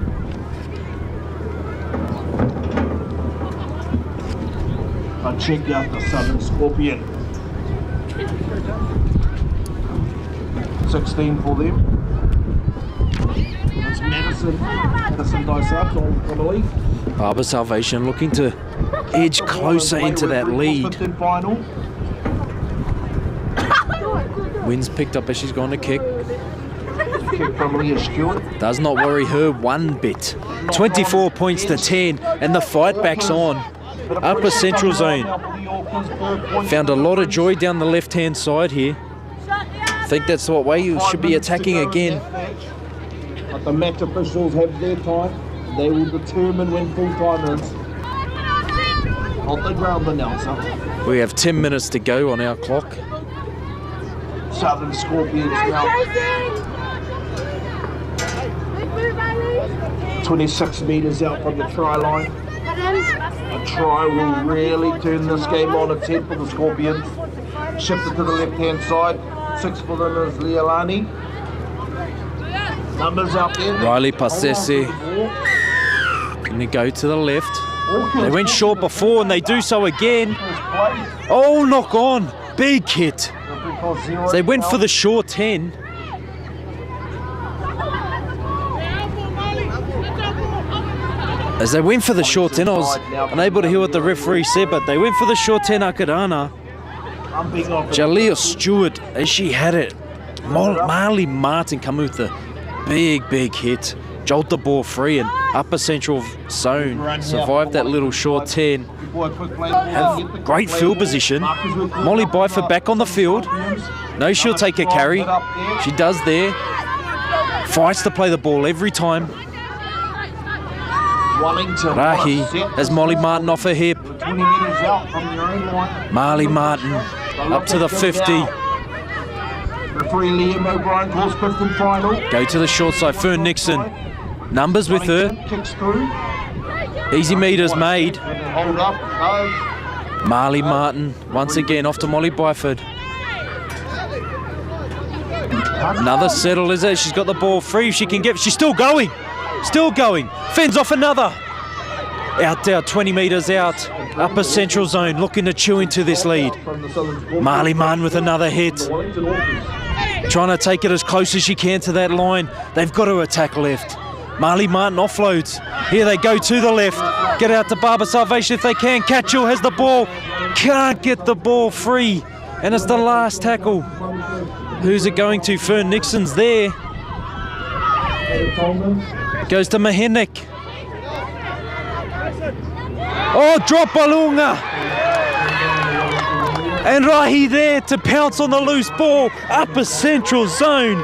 But check out the Southern Scorpion. 16 for them. It's Madison dice up on the lead. Barber Salvation looking to edge closer into that lead. Wins picked up as she's gone to kick. Kick from Leah Stewart. Does not worry her one bit. 24 points to 10, and the fight back's on. Upper Central Zone found a lot of joy down the left-hand side here. I think that's what way you should be attacking again. But the match officials have their time. They will determine when full time is. Not the ground announcer. We have 10 minutes to go on our clock. Southern Scorpions now 26 metres out from the try line. A try will really turn this game on its head for the Scorpions. Shifted to the left-hand side. 6 for them is Leilani. Numbers out there. Riley Pasese. Going to go to the left. They went short before and they do so again. Oh, knock on. Big hit. They went for the short 10. As they went for the short 10, I was unable to hear what the referee said, but they went for the short 10 Akarana. Jalea Stewart, as she had it. Marley Martin coming with the big hit. Jolt the ball free, and Upper Central Zone survived that little short 10. Have great field position. Molly Byford back on the field. No, she'll take a carry. She does there. Fights to play the ball every time. Rahi has Molly Martin off her hip. Marley Martin up to the 50. Go to the short side, Fern Nixon. Numbers with her. Easy meters made. Marley Martin once again off to Molly Byford. Another settle is it? She's got the ball free. She can get. She's still going. Still going. Fends off another. Out there, 20 metres out. Upper Central Zone looking to chew into this lead. Marley Martin with another hit. Trying to take it as close as she can to that line. They've got to attack left. Marley Martin offloads. Here they go to the left. Get out to Barber Salvation if they can. Catchell has the ball. Can't get the ball free. And it's the last tackle. Who's it going to? Fern Nixon's there. Goes to Mahenik. Oh, drop Balunga. And Rahi there to pounce on the loose ball. Upper Central Zone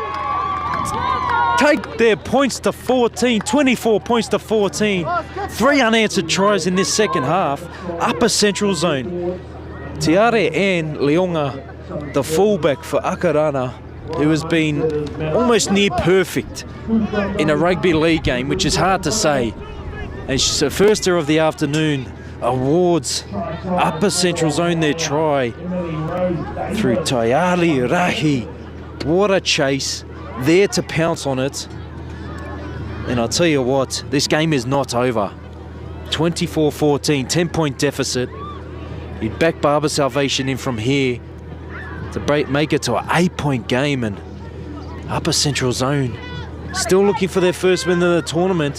take their points to 14, 24 points to 14. 3 unanswered tries in this second half. Upper Central Zone. Tiare and Leonga, the fullback for Akarana, who has been almost near perfect in a rugby league game, which is hard to say. And she's the first of the afternoon awards Upper Central Zone their try through Tayali Rahi. What a chase, there to pounce on it. And I'll tell you what, this game is not over. 24-14, 10-point deficit. You'd back Barber Salvation in from here to make it to an 8-point game, and Upper Central Zone still looking for their first win of the tournament.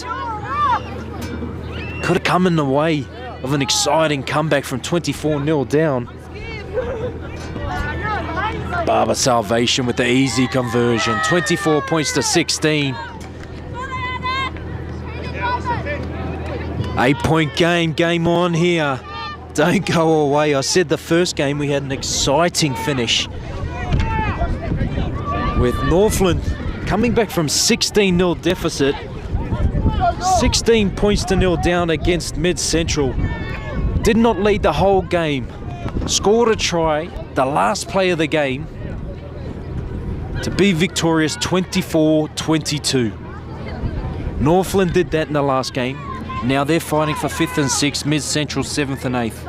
Could have come in the way of an exciting comeback from 24-0 down. Barber Salvation with the easy conversion, 24 points to 16. 8-point game on here. Don't go away. I said the first game we had an exciting finish with Northland coming back from 16-0 deficit. 16 points to 0 down against Mid Central. Did not lead the whole game. Scored a try, the last play of the game, to be victorious 24-22. Northland did that in the last game. Now they're fighting for 5th and 6th, Mid Central 7th and 8th.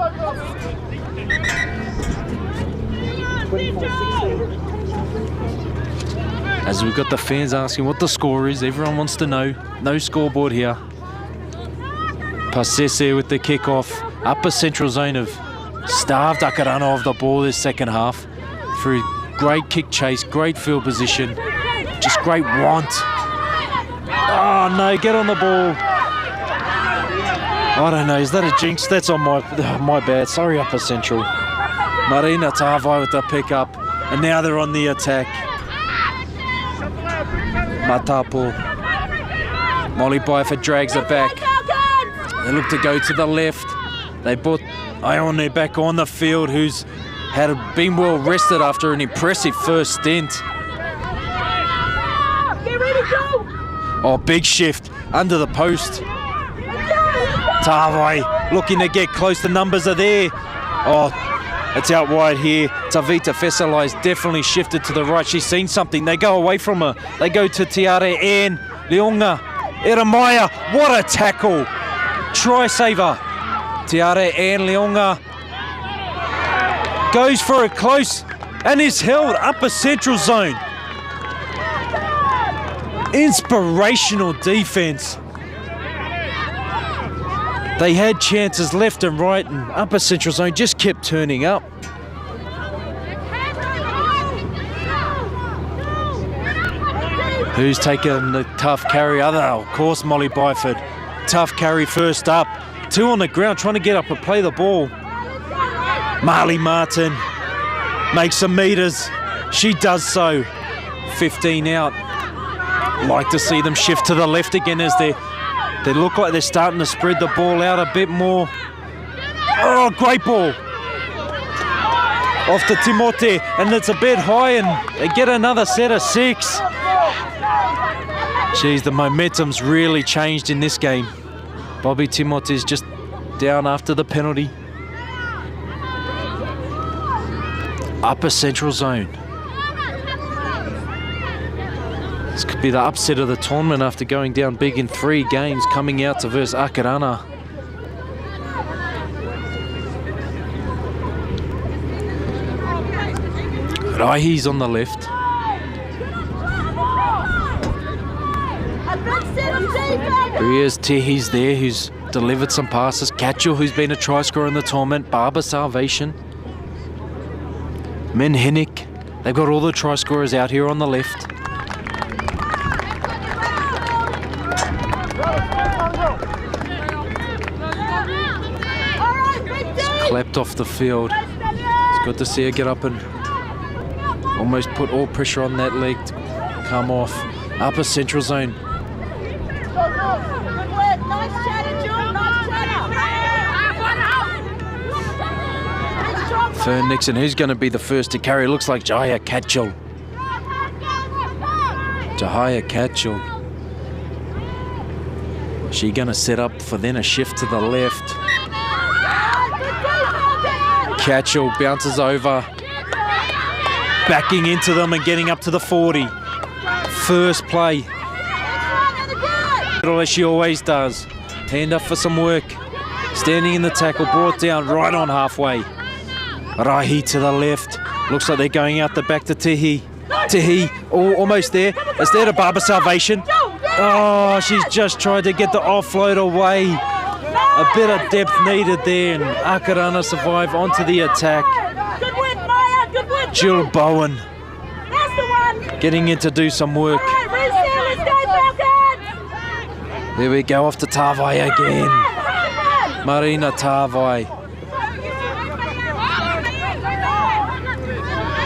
As we've got the fans asking what the score is, everyone wants to know. No scoreboard here. Pasese with the kickoff. Upper Central Zone have starved Akarana of the ball this second half through great kick chase, great field position, just great want. Oh no, get on the ball. I don't know, is that a jinx? That's on my bad. Sorry, Upper Central. Marina Tavai with the pickup, and now they're on the attack. Matapo. Molly Byford drags it back. They look to go to the left. They brought Ione back on the field, who's been well rested after an impressive first stint. Oh, big shift under the post. Tavai looking to get close. The numbers are there. Oh, it's out wide here. Tavita Fesalai is definitely shifted to the right. She's seen something. They go away from her. They go to Tiare and Leonga. Eramaya, what a tackle. Try saver. Tiare and Leonga goes for it close and is held. Upper Central Zone. Inspirational defense. They had chances left and right, and Upper Central Zone just kept turning up. Who's taken the tough carry? Of course, Molly Byford. Tough carry first up. 2 on the ground, trying to get up and play the ball. Marley Martin makes some meters. She does so. 15 out. Like to see them shift to the left again as they look like they're starting to spread the ball out a bit more. Oh, great ball. Off to Timote, and it's a bit high, and they get another set of 6. Geez, the momentum's really changed in this game. Bobby Timote is just down after the penalty. Upper Central Zone. This could be the upset of the tournament after going down big in 3 games, coming out to verse Akarana. Raihi's on the left. Here's Tehi's there, who's delivered some passes. Katchel, who's been a try scorer in the tournament. Barber Salvation. Menhenik. They've got all the try scorers out here on the left. Clapped off the field. It's good to see her get up and almost put all pressure on that leg to come off. Upper Central Zone. Fern Nixon, who's going to be the first to carry? Looks like Jaya Katchel. Jahia Catchell. She gonna set up for then a shift to the left. Catchell bounces over, backing into them and getting up to the 40. First play, as she always does. Hand up for some work. Standing in the tackle, brought down right on halfway. Rahi to the left. Looks like they're going out the back to Tehi. Tehi, almost there. Is there a Barber Salvation? Oh, she's just tried to get the offload away. A bit of depth needed there, and Akarana survive onto the attack. Jill Bowen getting in to do some work. There we go, off to Tavai again. Marina Tavai.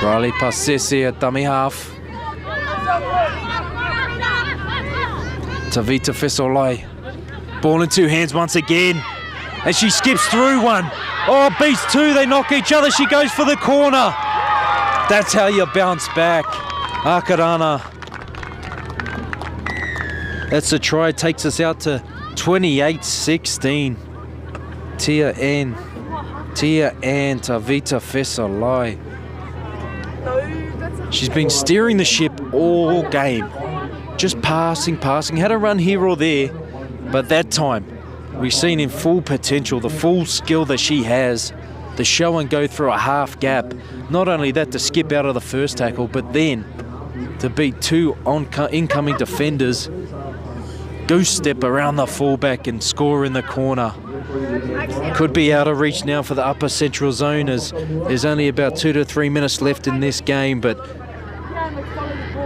Riley Pasese at dummy half. Tavita Fesolai. Ball in two hands once again. And she skips through one. Oh, beats two. They knock each other. She goes for the corner. That's how you bounce back. Akarana. That's a try. Takes us out to 28-16. Tia Ann Tavita Fesolai. She's been steering the ship all game. Just passing. Had a run here or there. But that time, we've seen in full potential, the full skill that she has, to show and go through a half gap. Not only that, to skip out of the first tackle, but then to beat two incoming defenders, goose step around the fullback and score in the corner. Could be out of reach now for the upper central zone, as there's only about 2 to 3 minutes left in this game, but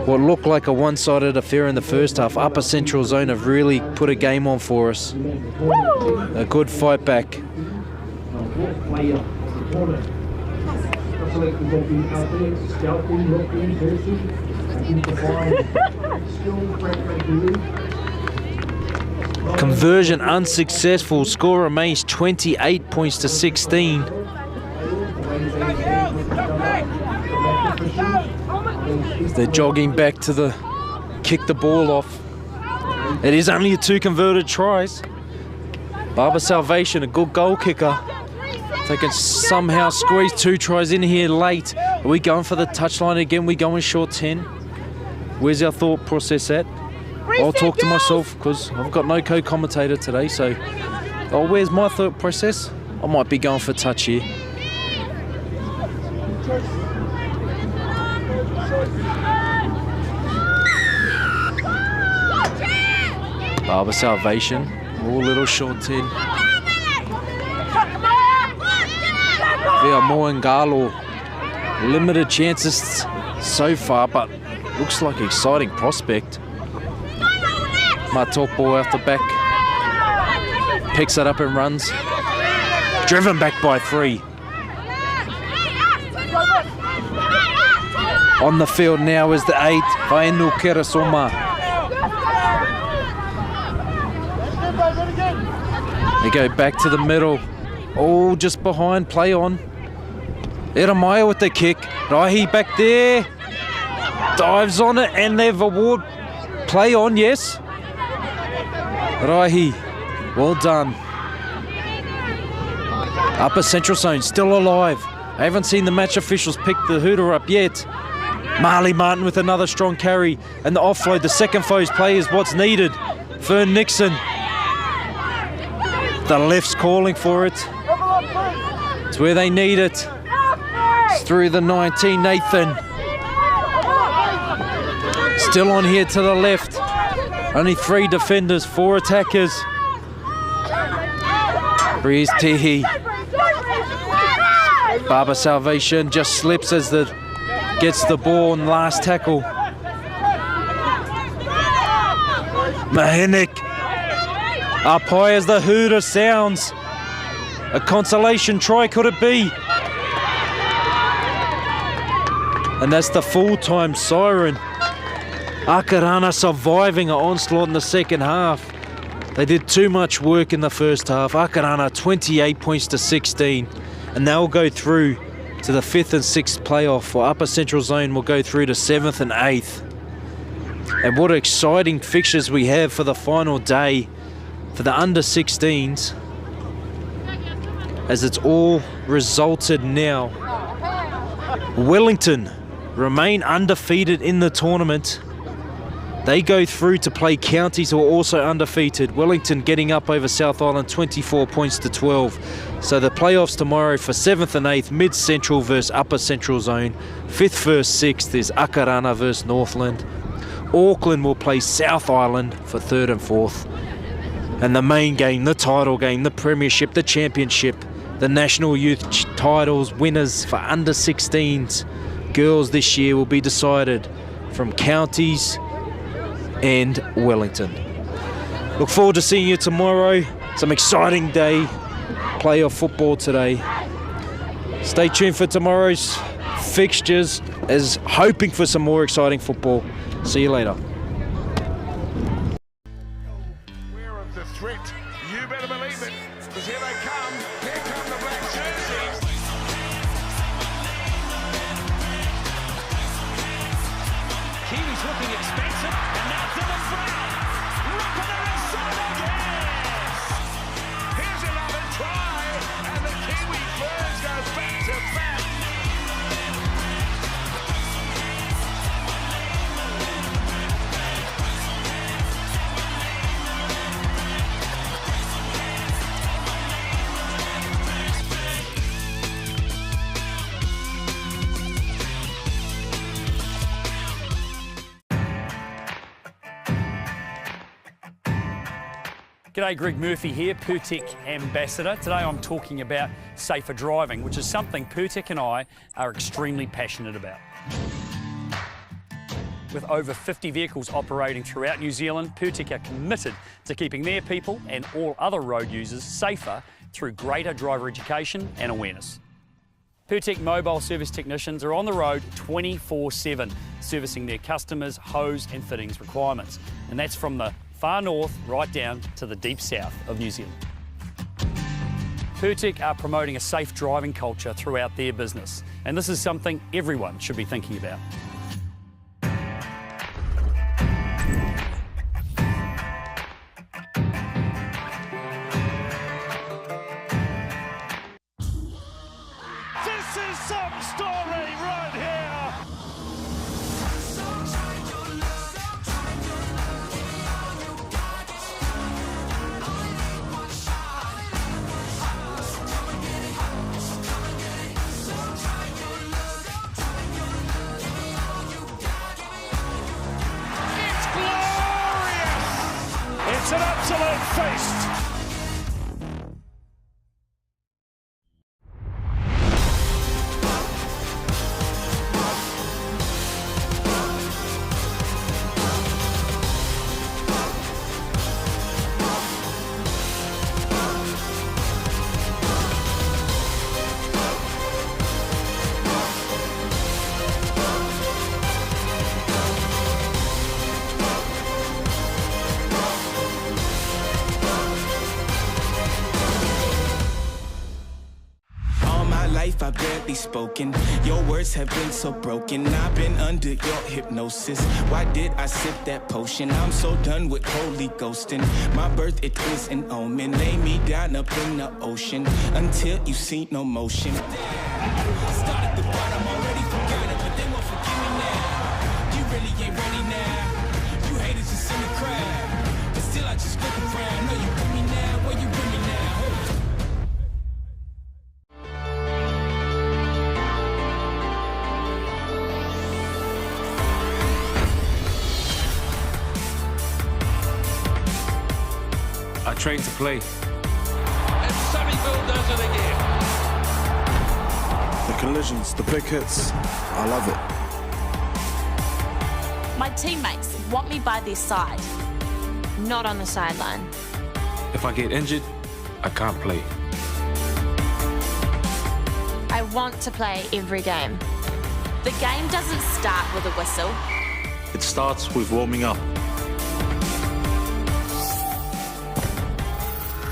what looked like a one-sided affair in the first half, upper central zone have really put a game on for us. A good fight back. Conversion unsuccessful. Score remains 28 points to 16. They're jogging back to kick the ball off. It is only 2 converted tries. Barber Salvation, a good goal kicker. They can somehow squeeze 2 tries in here late. Are we going for the touchline again? We going short 10? Where's our thought process at? I'll talk to myself because I've got no co-commentator today. So, where's my thought process? I might be going for touch here. Barber Salvation, all little short 10. Via Moangalo, limited chances so far, but looks like an exciting prospect. Taupo out the back, picks it up and runs. Driven back by 3. On the field now is the 8, Vainu Kerasoma. They go back to the middle. Oh, just behind, play on. Eramaya with the kick. Rahi back there. Dives on it and they've award. Play on, yes. Rahi, well done. Upper Central Zone still alive. I haven't seen the match officials pick the hooter up yet. Marley Martin with another strong carry. And the offload, the second foe's play is what's needed. Fern Nixon. The left's calling for it. It's where they need it. It's through the 19, Nathan. Still on here to the left. Only 3 defenders, 4 attackers. Breeze Tehi. Barber Salvation just slips as gets the ball in last tackle. Mahenik. Up high as the hooter sounds. A consolation try, could it be? And that's the full-time siren. Akarana surviving an onslaught in the second half. They did too much work in the first half. Akarana 28 points to 16. And they'll go through to the 5th and 6th playoff. For Upper Central Zone will go through to 7th and 8th. And what exciting fixtures we have for the final day for the under-16s, as it's all resulted now. Wellington remain undefeated in the tournament. They go through to play counties who are also undefeated. Wellington getting up over South Island 24 points to 12. So the playoffs tomorrow for 7th and 8th, Mid-Central versus Upper Central Zone. 5th versus 6th is Akarana versus Northland. Auckland will play South Island for 3rd and 4th. And the main game, the title game, the premiership, the championship, the national youth titles winners for under-16s girls this year will be decided from counties and Wellington. Look forward to seeing you tomorrow. Some exciting day, playoff football today. Stay tuned for tomorrow's fixtures, as hoping for some more exciting football. See you later. Aware of the threat, you better believe it, because here they come. Here come the black jerseys. Kiwis looking expensive, and now Dylan Brown. Rock on the wrist side again. Here's another try, and the Kiwi Birds go back to back. G'day, Greg Murphy here, Pertec Ambassador. Today I'm talking about safer driving, which is something Pertec and I are extremely passionate about. With over 50 vehicles operating throughout New Zealand, Pertec are committed to keeping their people and all other road users safer through greater driver education and awareness. Pertec mobile service technicians are on the road 24/7, servicing their customers' hose and fittings requirements. And that's from the far north right down to the deep south of New Zealand. Pertec are promoting a safe driving culture throughout their business, and this is something everyone should be thinking about. This is some story right here. It's an absolute feast. I've barely spoken. Your words have been so broken. I've been under your hypnosis. Why did I sip that potion? I'm so done with holy ghosting. My birth, it is an omen. Lay me down up in the ocean until you see no motion. Start at the bottom, already forgot it, but they won't forgive me now. You really ain't ready now. You haters just in the crowd, but still I just look around. No, you with me now, where you with me now? I train to play. And Sunnyville does it again. The collisions, the big hits, I love it. My teammates want me by their side, not on the sideline. If I get injured, I can't play. I want to play every game. The game doesn't start with a whistle. It starts with warming up.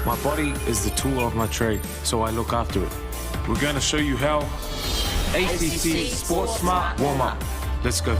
My body is the tool of my trade, so I look after it. We're going to show you how. ACC Sports Smart Warm Up. Let's go.